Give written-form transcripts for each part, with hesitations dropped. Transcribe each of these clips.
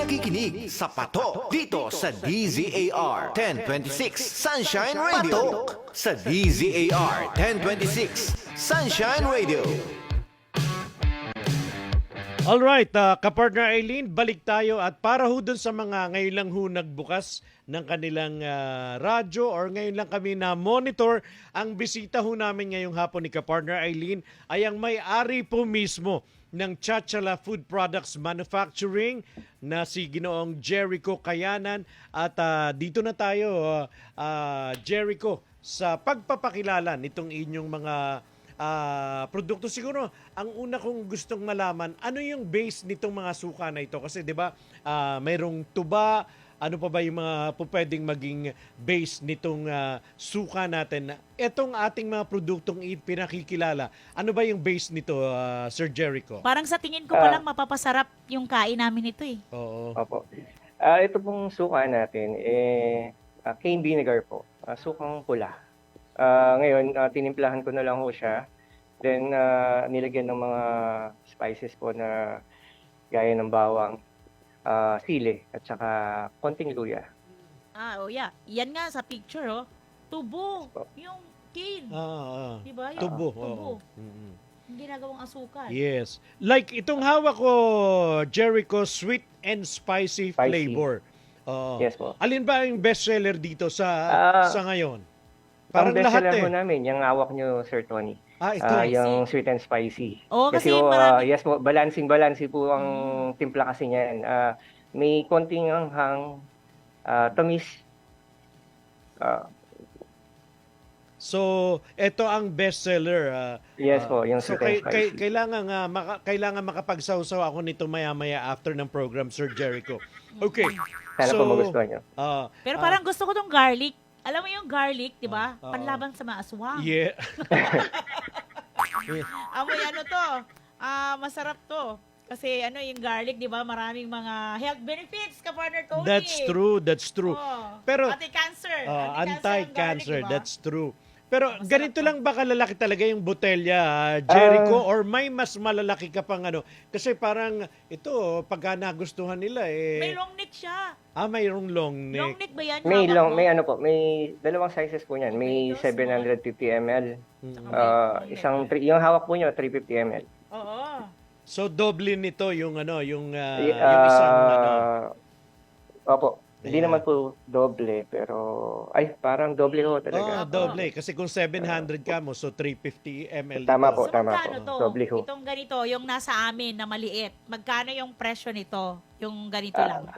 nakikinig sa Patok dito sa DZAR 1026 Sunshine Radio. Patok sa DZAR 1026 Sunshine Radio. Alright, kapartner Aileen, balik tayo at para ho dun sa mga ngayon lang ho nagbukas ng kanilang radyo or ngayon lang kami na monitor, ang bisita ho namin ngayong hapon ni kapartner Aileen ay ang may-ari po mismo ng Chachala Food Products Manufacturing na si Ginoong Jericho Kayanan. At dito na tayo, Jericho, sa pagpapakilala nitong inyong mga produkto. Siguro ang una kong gustong malaman, ano yung base nitong mga suka na ito? Kasi 'di ba, mayroong tuba, ano pa ba yung mga pwedeng maging base nitong suka natin? Etong ating mga produktong pinakikilala, ano ba yung base nito, Sir Jericho? Parang sa tingin ko palang mapapasarap yung kain namin ito eh. Oo. Opo. Ito pong suka natin, cane vinegar po. Sukang pula. Ngayon, tinimplahan ko na lang ho siya. Then, nilagyan ng mga spices po na gaya ng bawang, sili, at saka konting luya. Oh yeah. Yan nga sa picture, oh. Tubo. Yung cane. Diba? Yung Tubo. tubo. Mm-hmm. Yung ginagawang asukal. Yes. Like itong hawak ko, Jericho, sweet and spicy flavor. Oo. Yes po. Alin ba yung bestseller dito sa ngayon? Parang Parang lahat bestseller eh. po namin, yung hawak nyo, Sir Tony. Ito. Yung sweet and spicy. Oo, kasi Kasi yes po, balancing po ang timpla kasi niyan. May konting anghang, tamis. So, ito ang bestseller. Yes po, yung So, sweet and spicy. kailangan makapagsawsaw ako nito maya-maya after ng program, Sir Jericho. Okay. Sana po magustuhan nyo. Pero parang gusto ko tong garlic. Alam mo yung garlic, di ba? Panlaban sa mga aswang. Yeah. Amoy ano to? Masarap to. Kasi ano yung garlic, di ba? Maraming mga health benefits, ka-partner Tony. That's true. Oh. Pero Anti-cancer. anti-cancer, diba? that's true. Pero Masarap ganito to. lang ba kalalaki talaga yung botelya, Jericho, or may mas malalaki ka pang ano? Kasi parang ito, pagka nagustuhan nila May long neck siya. mayroong long Long neck. neck ba yan? May Hawak mo? may ano po, may dalawang sizes po niyan. May 750 ml. Yung hawak po niyo 350 ml. Oo. So doble nito yung ano, yung Y- yung isang ano. Opo. Hindi Ayan. naman po doble, pero parang doble ho talaga. Doble kasi kung 700 ka mo, so 350 ml. Tama ito. po, tama magkano po. to? Doble ho. Itong ganito, yung nasa amin na maliit. Magkano yung presyo nito? Yung ganito lang.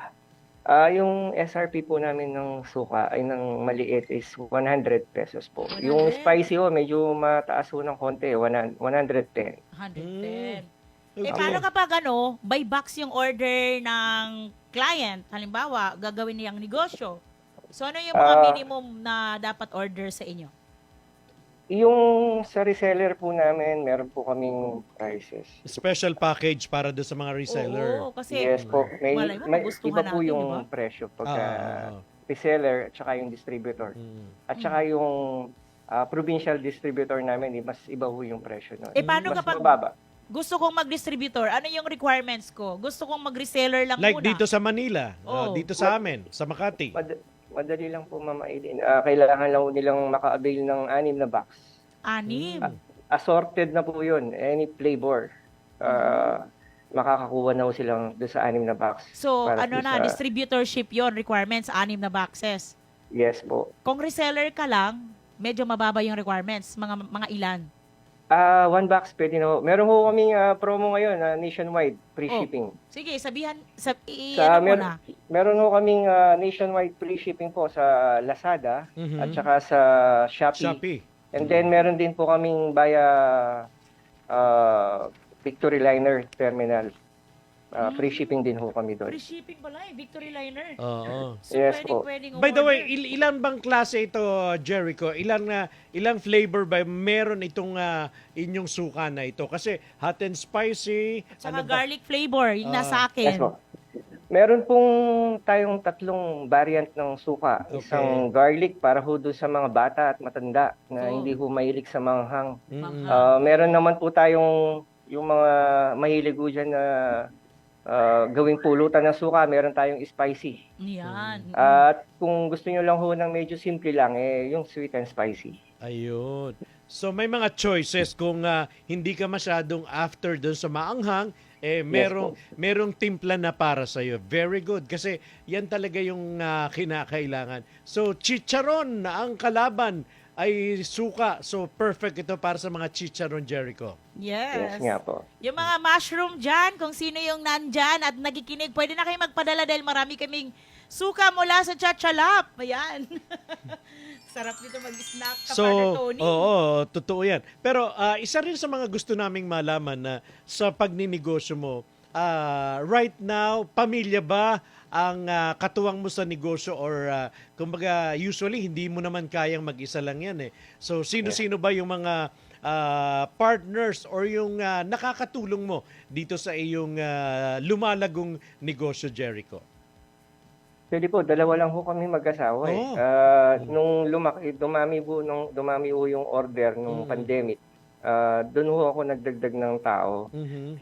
Yung SRP po namin ng suka ay ng maliit is 100 pesos po. 100? Yung spicy ho, medyo mataas ho ng konti, 110. 110. Okay. Paano kapag by box yung order ng client? Halimbawa, gagawin niyang negosyo. So ano yung mga minimum na dapat order sa inyo? Yung sa reseller po namin, meron po kaming prices. Special package para doon sa mga reseller. Oo, kasi Yes po. malay mo, magustuhan Iba po natin, yung diba? presyo pagka Ah. reseller at saka yung distributor. At saka yung provincial distributor namin, mas iba po yung presyo nun. paano Mas kapag mababa. gusto kong mag-distributor? Ano yung requirements ko? Gusto kong mag-reseller lang Like muna. dito sa Manila, Oo. dito sa amin, sa Makati. Madali lang po, Mama Aileen. Kailangan lang nilang maka-avail ng 6 na box. 6. Assorted na po yun. Any flavor. Makakakuha na po silang doon sa 6 na box. So, Para ano po na, sa- distributorship yon requirements, 6 na boxes. Yes po. Kung reseller ka lang, medyo mababa yung requirements. Mga ilan? 1 box pwede na po. Meron po kaming promo ngayon, nationwide, free shipping. Sige, sabihan, Sa, ano mo na. meron po kaming nationwide free shipping po sa Lazada at saka sa Shopee. And then meron din po kaming via Victory Liner Terminal. Free shipping din ho kami doon. Free shipping pala Victory Liner. Oo. So, Yes po. pwedeng By the way, umorder. ilan bang klase ito, Jericho? Ilang flavor ba meron itong inyong suka na ito? Kasi hot and spicy, Tsaka ba? garlic flavor, yung nasa akin. Yes po. Meron pong tayong 3 variant ng suka. Okay. Isang garlic para ho doon sa mga bata at matanda na Oh. hindi ho mahilig sa manghang. Manghang. Meron naman po tayong yung mga mahilig ho dyan na gawing pulutan ng suka, meron tayong spicy. Yan. At kung gusto nyo lang ho ng medyo simple lang, yung sweet and spicy. Ayun. So may mga choices kung hindi ka masyadong after doon sa maanghang, merong timpla na para sa iyo. Very good kasi yan talaga yung kinakailangan. So chicharon na ang kalaban ay suka. So perfect ito para sa mga chicharon, Jericho. Yes Yes. nga po. Yung mga mushroom dyan, kung sino yung nandyan at nagikinig, pwede na kayo magpadala dahil marami kaming suka mula sa Chachalap. Ayan. Sarap nito mag-snack ka, Partner Tony. oo, totoo yan. Pero isa rin sa mga gusto naming malaman na sa pagninegosyo mo, right now, pamilya ba ang katuwang mo sa negosyo or kumbaga usually hindi mo naman kayang mag-isa lang yan eh. So sino-sino ba yung mga partners or yung nakakatulong mo dito sa iyong lumalagong negosyo, Jericho? Pwede po, dalawa lang ho kami mag-asawa eh. Oh. Nung dumami ho yung order nung pandemic, doon ho ako nagdagdag ng tao.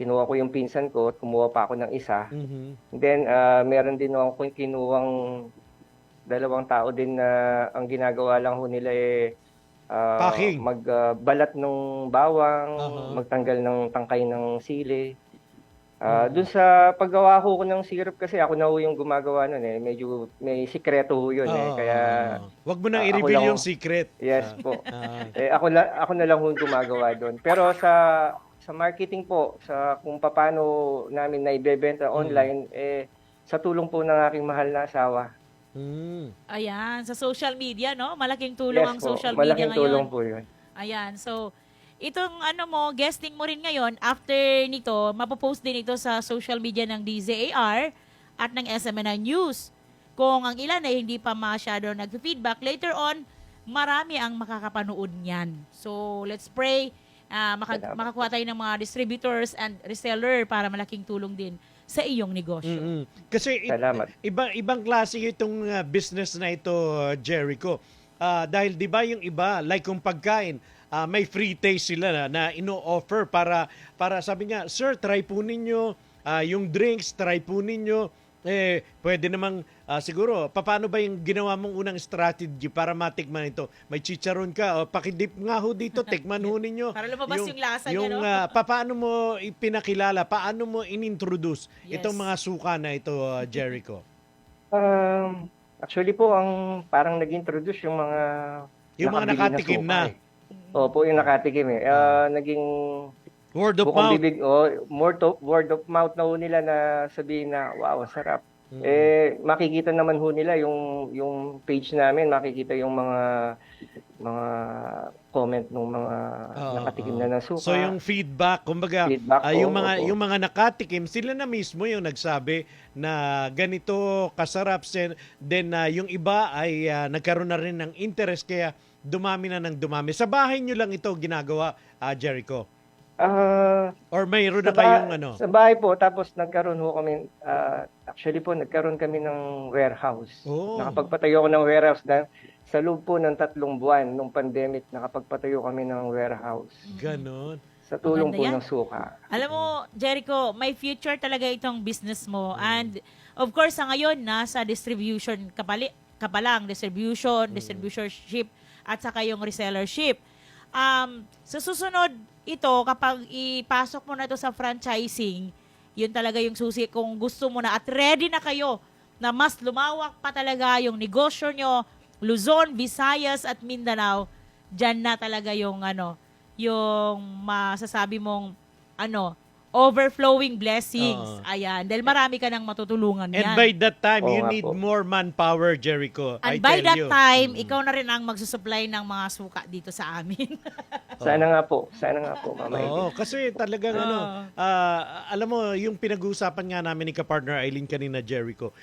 Kinuha ko yung pinsan ko at kumuha pa ako ng isa. Then, meron din ako kinuwang dalawang tao din na ang ginagawa lang ho nila Packing. magbalat ng bawang, magtanggal ng tangkay ng sili. Doon sa paggawa ko ng syrup kasi ako na ho yung gumagawa nun eh. Medyo may sikreto ho yun eh. Kaya wag mo nang ako i-reveal lang- yung secret. yes po. Ako na lang ho yung gumagawa doon. Pero sa marketing po, sa kung paano namin na ibebenta online sa tulong po ng aking mahal na asawa. Ayan, sa social media, no? Malaking tulong ang po, social media malaking ngayon. tulong po yun. Ayan, so itong guesting mo rin ngayon, after nito, mapopost din ito sa social media ng DZAR at ng SMNI News. Kung ang ilan ay hindi pa masyado nag-feedback, later on, marami ang makakapanood niyan. So, let's pray makakuha tayo ng mga distributors and reseller para malaking tulong din sa iyong negosyo. Kasi Salamat. ibang klase itong business na ito, Jericho. Dahil 'di ba yung iba like kung pagkain, may free taste sila na ino-offer para sabi nga, sir, try po ninyo yung drinks, try po ninyo. Pwede namang siguro, paano ba yung ginawa mong unang strategy para matikman ito? May chicharon ka, pakidip nga ho dito, tikman ho ninyo. Para lumabas yung lasa niya, no? Paano mo ipinakilala, paano mo inintroduce Yes. itong mga suka na ito, Jericho? Actually po, ang parang nag-introduce yung mga nakabili nakatikim suka na. eh. Opo, yung nakatikim eh. Naging Word of bukong mouth. bibig, word of mouth na ho nila na sabihin na, wow, ang sarap. Makikita naman ho nila yung page namin, makikita yung mga comment ng mga nakatikim na ng suka. So yung feedback, kumbaga, Feedback, yung mga nakatikim, sila na mismo yung nagsabi na ganito kasarap. Then yung iba ay nagkaroon na rin ng interest kaya dumami na ng dumami. Sa bahay nyo lang ito ginagawa, Jericho? Or mayroon na kayong Sa bahay po, tapos nagkaroon ho kami, actually po, nagkaroon kami ng warehouse. Oh. Nakapagpatayo ako ng warehouse sa loob po ng 3 buwan nung pandemic, nakapagpatayo kami ng warehouse. Ganon. Sa tulong Maganda po yan. ng suka. Alam mo, Jericho, may future talaga itong business mo. And of course, sa ngayon, nasa distribution ka pa lang, distributorship, at saka yung resellership. Sa susunod, ito, kapag ipasok mo na ito sa franchising, yun talaga yung susi kung gusto mo na at ready na kayo na mas lumawak pa talaga yung negosyo nyo, Luzon, Visayas at Mindanao, dyan na talaga yung yung masasabi mong overflowing blessings. Ayan. Dahil marami ka nang matutulungan And yan. by that time, Oo you nga need po. more manpower, Jericho. I And by tell that you. time, ikaw na rin ang magsusupply ng mga suka dito sa amin. Sana nga po, Mama Edith. Oo, kasi talagang alam mo, yung pinag-uusapan nga namin ni ka-partner Eileen kanina, Jericho,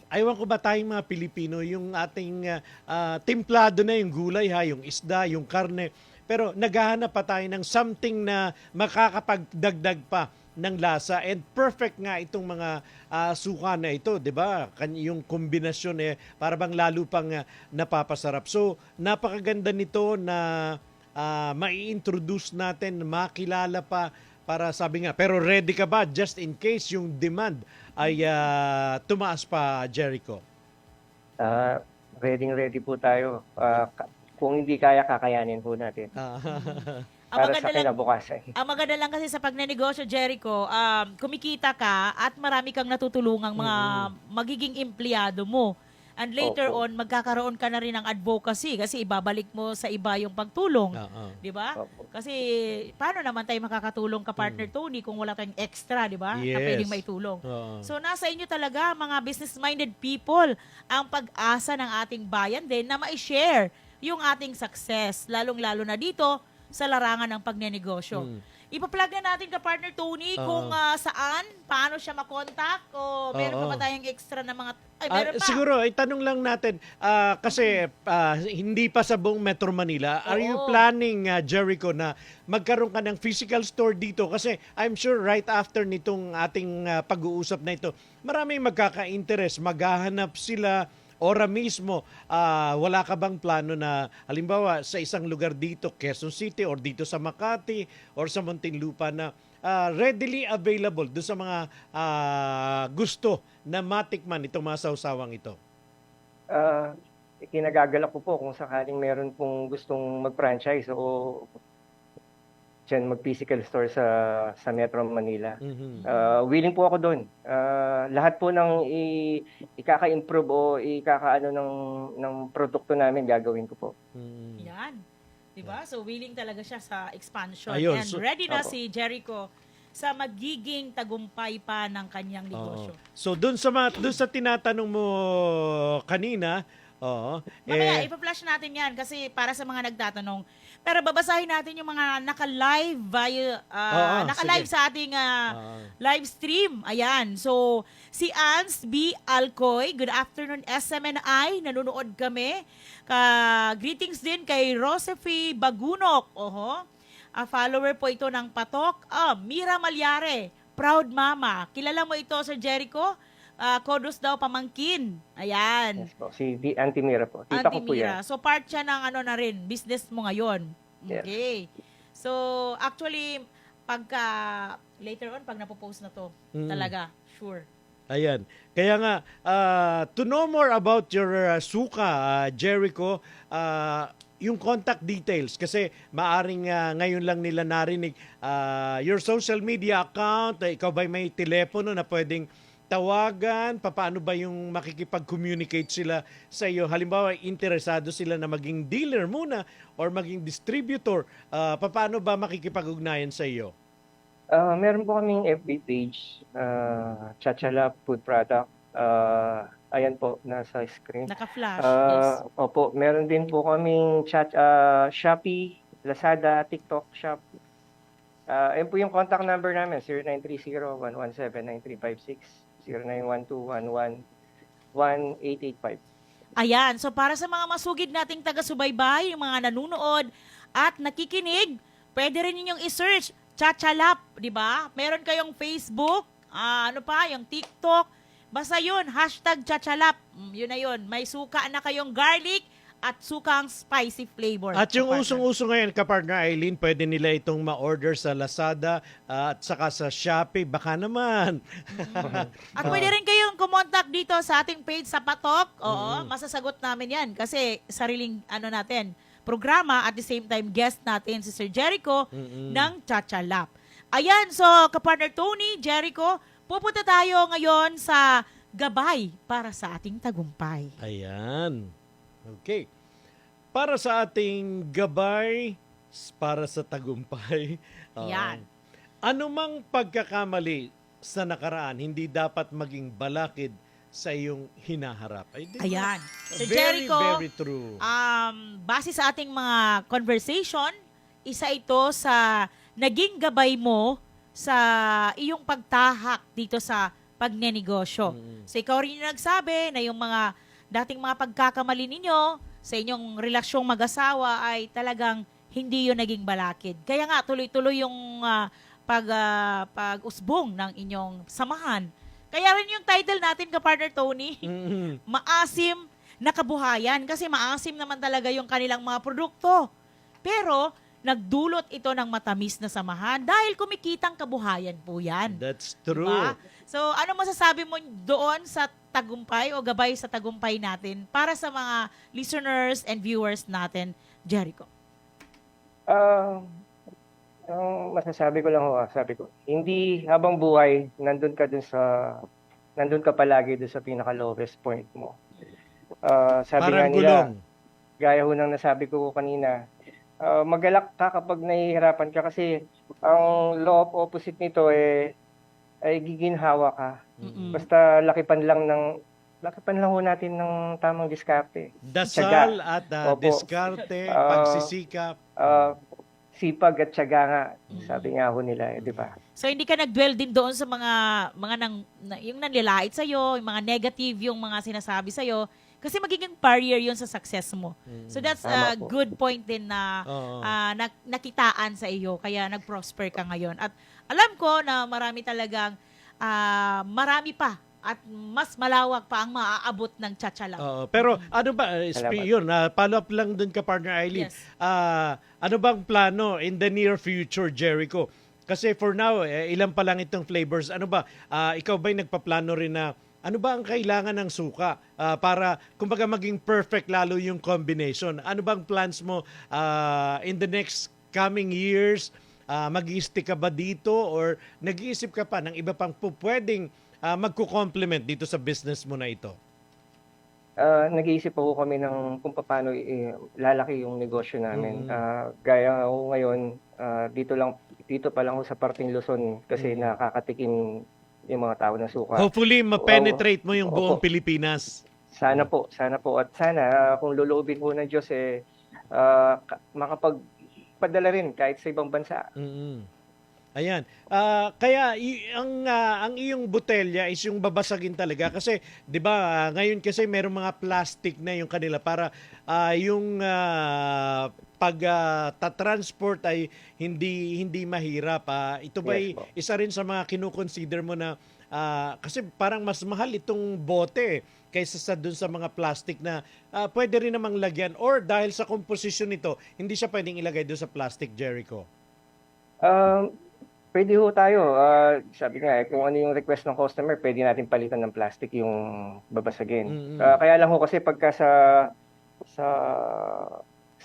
aywan ko ba tayong mga Pilipino, yung ating templado na yung gulay, yung isda, yung karne, pero naghahanap pa tayo ng something na makakapagdagdag pa ng lasa and perfect nga itong mga suka na ito, 'di ba? Yung kombinasyon para bang lalo pang napapasarap. So, napakaganda nito na mai-introduce natin, makilala pa Para sabi nga, pero ready ka ba just in case yung demand ay tumaas pa, Jericho? Ready po tayo. Kung hindi kaya, kakayanin po natin. Ang Para sa maganda lang, kinabukasan. ang maganda lang kasi sa pagnenegosyo, Jericho, kumikita ka at marami kang natutulungang mga magiging empleyado mo. And later Opo. on, magkakaroon ka na rin ng advocacy kasi ibabalik mo sa iba yung pagtulong. Oo. Di ba? Opo. Kasi paano naman tayo makakatulong ka partner Tony kung wala tayong extra, di ba? Na Yes. pwedeng maitulong. Oo. So nasa inyo talaga mga business-minded people ang pag-asa ng ating bayan din na ma-share yung ating success, lalong-lalo na dito sa larangan ng pagnenegosyo. Ipa-plug na natin ka partner Tony kung saan, paano siya makontak o meron pa ba tayong extra na mga meron pa. Siguro, itanong lang natin, kasi hindi pa sa buong Metro Manila, are you Oo. planning, Jericho, na magkaroon ka ng physical store dito? Kasi I'm sure right after nitong ating pag-uusap na ito, maraming magkaka-interest, maghahanap sila ora mismo. Wala ka bang plano na, halimbawa, sa isang lugar dito, Quezon City, or dito sa Makati, or sa Muntinlupa na readily available doon sa mga gusto na matikman itong mga sausawang ito? Kinagagalak ko po kung sakaling meron pong gustong mag-franchise o dyan mag-physical store sa Metro Manila. Willing po ako doon. Lahat po ng ikaka-improve o ikaka-ano ng produkto namin gagawin ko po. Yan. Diba? So willing talaga siya sa expansion. Ayun, And so- ready na Opo. si Jericho sa magiging tagumpay pa ng kanyang negosyo. So, doon sa tinatanong mo kanina, Mamaya, ipa-flash natin yan kasi para sa mga nagtatanong. Pero babasahin natin yung mga naka-live naka-live sige. sa ating live stream. Ayan. So, si Ans B. Alcoy, good afternoon SMNI, nanonood kami. Greetings din kay Rosefi Bagunok. A follower po ito ng Patok. Mira Malyare, proud mama. Kilala mo ito, Sir Jericho? Kodos daw pamangkin. Ayan. Yes po. Si Auntie Mira po. Tita ko po yan. Antimira. So part siya ng ano na rin, business mo ngayon. Yes. Okay. So actually, pagka later on, pag napopost na to, talaga, sure. ayan. Kaya nga, to know more about your suka, Jericho, yung contact details, kasi maaring ngayon lang nila narinig your social media account, ikaw ba may telepono na pwedeng tawagan, paano ba yung makikipag-communicate sila sa iyo? Halimbawa, interesado sila na maging dealer muna or maging distributor, paano ba makikipag-ugnayan sa iyo? Meron po kaming FB page, Chachala Food Product. Ayan po, nasa screen. Naka-flash. Yes. Opo, meron din po kaming Shopee, Lazada, TikTok Shop. Ayan po yung contact number namin, 0930-117-9356, 0912-11-1885. Ayan. So para sa mga masugid nating taga-subaybay, yung mga nanunood at nakikinig, pwede rin ninyong i-search Chachalap, di ba? Meron kayong Facebook, yung TikTok. Basta yun, #Chachalap. Yun na yun. May suka na kayong garlic at sukang spicy flavor. At yung Kapartner. usong-uso ngayon, kapartner Eileen, pwede nila itong ma-order sa Lazada at saka sa Shopee. Baka naman. At pwede rin kayong kumontak dito sa ating page sa Patok. Oo, masasagot namin yan. Kasi sariling natin, programa at the same time guest natin si Sir Jericho ng Chachalap. Ayan, so kapartner Tony, Jericho, pupunta tayo ngayon sa gabay para sa ating tagumpay. Ayan. Okay. Para sa ating gabay, para sa tagumpay. Yan. Anumang pagkakamali sa nakaraan, hindi dapat maging balakid sa iyong hinaharap. Ay, di ba? Ayan. Sir Very, Jericho, very true. base sa ating mga conversation, isa ito sa naging gabay mo sa iyong pagtahak dito sa pagnenegosyo. So ikaw rin yung nagsabi na yung mga dating mga pagkakamali ninyo sa inyong relasyong mag-asawa ay talagang hindi yun naging balakid. Kaya nga tuloy-tuloy yung pag-usbong ng inyong samahan. Kaya rin yung title natin, kapartner Tony, Maasim na Kabuhayan. Kasi maasim naman talaga yung kanilang mga produkto. Pero, nagdulot ito ng matamis na samahan dahil kumikitang kabuhayan po yan. That's true. Diba? So, ano masasabi mo doon sa tagumpay o gabay sa tagumpay natin para sa mga listeners and viewers natin, Jericho? Ang masasabi ko lang sabi ko, hindi habang buhay, nandun ka palagi doon sa pinaka-lowest point mo. Sabi nga Parang nila, gulong. gaya ho ng nasabi ko kanina, magalak ka kapag nahihirapan ka kasi ang law of opposite nito ay giginhawa ka. Basta lakipan lang ho natin ng tamang diskarte. Dasal at Opo. diskarte, Ah, pagsisikap. Sipag at tiyaga nga, sabi nga ho nila, di ba? So, hindi ka nag-dwell din doon sa yung nanlilait sa'yo, yung mga negative, yung mga sinasabi sa'yo, kasi magiging barrier yun sa success mo. So, that's a Tama po. good point din na Oo. nakitaan sa iyo, kaya nag-prosper ka ngayon. At alam ko na marami talagang, marami pa at mas malawak pa ang maaabot ng Tchatchalak. Oo. Pero ano ba, yun, follow up lang dun ka, partner Eileen. Yes. Ano bang plano in the near future, Jericho? Kasi for now, ilan pa lang itong flavors. Ano ba, ikaw ba'y nagpaplano rin na ano ba ang kailangan ng suka para kumbaga maging perfect lalo yung combination? Ano bang plans mo in the next coming years? Mag-i-stick ka ba dito or nag-iisip ka pa ng iba pang pwedeng magko-complement dito sa business mo na ito? Nag-iisip po kami ng kung paano lalaki yung negosyo namin. Gaya ho ngayon, dito pa lang ho sa parting Luzon kasi nakakatikim yung mga tao ng suka. Hopefully, ma-penetrate mo yung buong Opo. Pilipinas. Sana po. At sana kung luluubin po ng Diyos, makapagpadala rin kahit sa ibang bansa. Ayan. Kaya ang iyong botelya is yung babasagin talaga kasi 'di ba ngayon kasi merong mga plastic na yung kanila para yung pag-transport ay hindi mahirap. Ito ba Yes po. isa rin sa mga kino-consider mo na kasi parang mas mahal itong bote kaysa sa dun sa mga plastic na pwede rin namang lagyan or dahil sa composition nito hindi siya pwedeng ilagay doon sa plastic, Jericho. Pwede ho tayo. Sabi nga, kung ano yung request ng customer, pwede natin palitan ng plastic yung babasagin. Kaya lang ho kasi pagka sa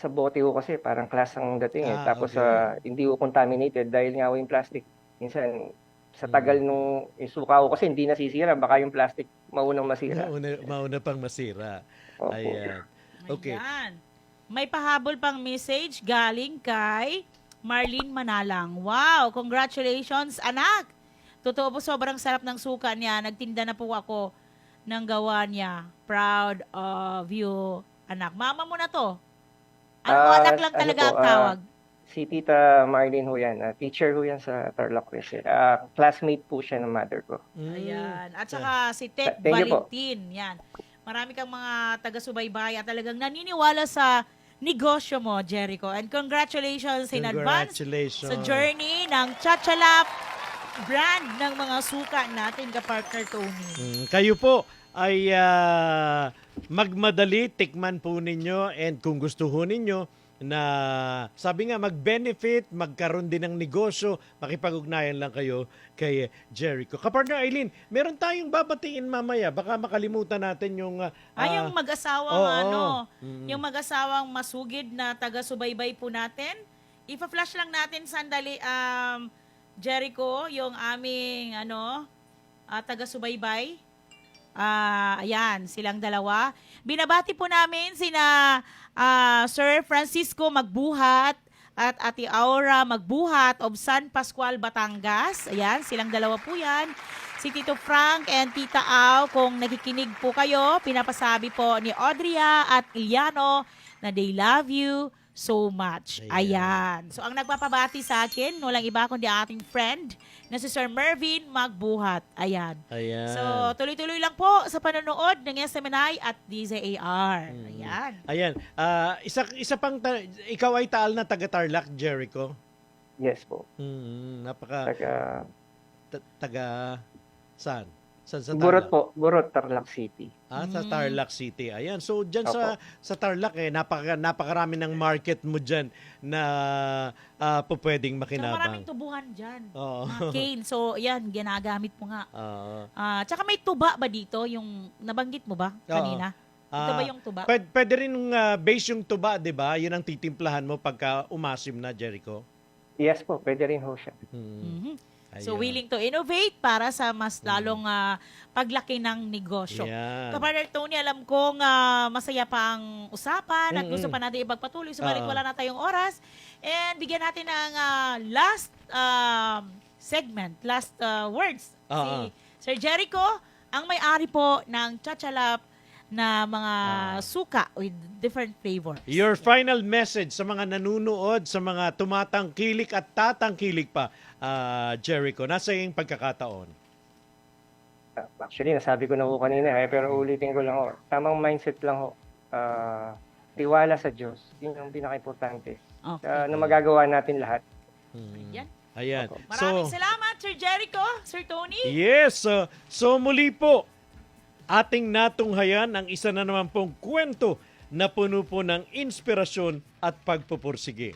bote ho kasi parang class ang dating Tapos okay. hindi ho contaminated dahil nga ho yung plastic. Minsan, sa tagal nung isuka ho kasi hindi nasisira. Baka yung plastic maunang masira. Mauna pang masira. Opo. Ayan. Okay. Ayan. May pahabol pang message galing kay Marlene Manalang. Wow, congratulations anak. Totoo po, sobrang sarap ng suka niya. Nagtinda na po ako ng gawa niya. Proud of you, anak. Mama mo na to. Anak lang talaga ang tawag. Si Tita Marlene ho yan. Teacher ho yan sa Tarlac Rizal. Classmate po siya ng mother ko. Ayan. At saka si Ted Thank you po. Valentin. Yan. Marami kang mga taga-subaybay at talagang naniniwala sa negosyo mo, Jericho. And congratulations in advance Congratulations. sa journey ng Tchatchalak brand ng mga suka natin, ka-partner Tony. Kayo po ay magmadali, tikman po ninyo and kung gusto ho ninyo na sabi nga mag-benefit, magkaroon din ng negosyo, makipag-ugnayan lang kayo kay Jericho. Kapartner Eileen, meron tayong babatiin mamaya. Baka makalimutan natin yung... Yung mag-asawang oo. yung mag-asawang masugid na taga-subaybay po natin. Ipa-flash lang natin sandali, Jericho, yung aming taga-subaybay. Ayan, silang dalawa. Binabati po namin sina Sir Francisco Magbuhat at Ate Aura Magbuhat of San Pascual, Batangas. Ayan, silang dalawa po yan. Si Tito Frank and Tita Au, kung nakikinig po kayo, pinapasabi po ni Audria at Iliano na they love you so much. Ayan. So, ang nagpapabati sa akin, walang iba kundi ating friend na si Sir Mervin Magbuhat. Ayan. Ayan. So, tuloy-tuloy lang po sa panonood ng SMNI at DZAR. Ayan. Ayan. Isa pang, ikaw ay taal na taga-Tarlac, Jericho? Yes po. Napaka... Taga taga... Saan? Sa Burot Tarlac? po, Burot, Tarlac City. Sa Tarlac City. Ayan. So diyan sa Tarlac napakarami ng market mo diyan na pwedeng Tsaka makinabang. maraming tubuhan dyan. Oo. Mga cane. So, yan, ginagamit mo nga. Oo. Tsaka may tuba ba dito? Yung nabanggit mo ba kanina? Ito ba yung tuba? Pwede rin base yung tuba, 'di ba? 'Yun ang titimplahan mo pagka umasim na, Jericho. Yes po, pwede rin ho siya. Mhm. So, Ayun. willing to innovate para sa mas lalong paglaki ng negosyo. Yan. Kapartner Tony, alam kong masaya pa ang usapan at gusto pa natin ipagpatuloy. Subalit wala na tayong oras. And bigyan natin ng last segment, last words. Si Sir Jericho, ang may-ari po ng Chachalap na mga suka with different flavors. Your final message sa mga nanunood, sa mga tumatangkilik at tatangkilik pa, Jericho, nasa iyong pagkakataon. Actually, nasabi ko na ho kanina, pero ulitin ko lang ho. Tamang mindset lang ho. Tiwala sa Diyos. Yun yung pinaka-importante. Okay. Na magagawa natin lahat. Yan. Ayan. Maraming salamat, Sir Jericho, Sir Tony. Yes. So muli po, ating natunghayan ang isa na naman pong kwento na puno po ng inspirasyon at pagpupursige.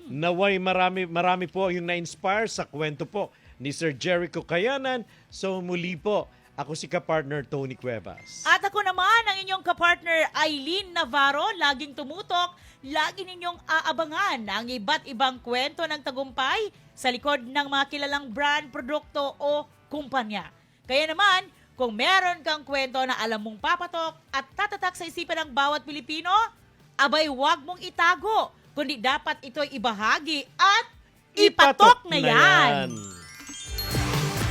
Naway marami po yung na-inspire sa kwento po ni Sir Jericho Kayanan. So muli po, ako si kapartner Tony Cuevas. At ako naman, ang inyong kapartner Eileen Navarro, laging tumutok, lagi ninyong aabangan ang iba't ibang kwento ng tagumpay sa likod ng mga kilalang brand, produkto o kumpanya. Kaya naman, kung meron kang kwento na alam mong papatok at tatatak sa isipan ng bawat Pilipino, abay wag mong itago, kundi dapat ito'y ibahagi at ipatok na yan.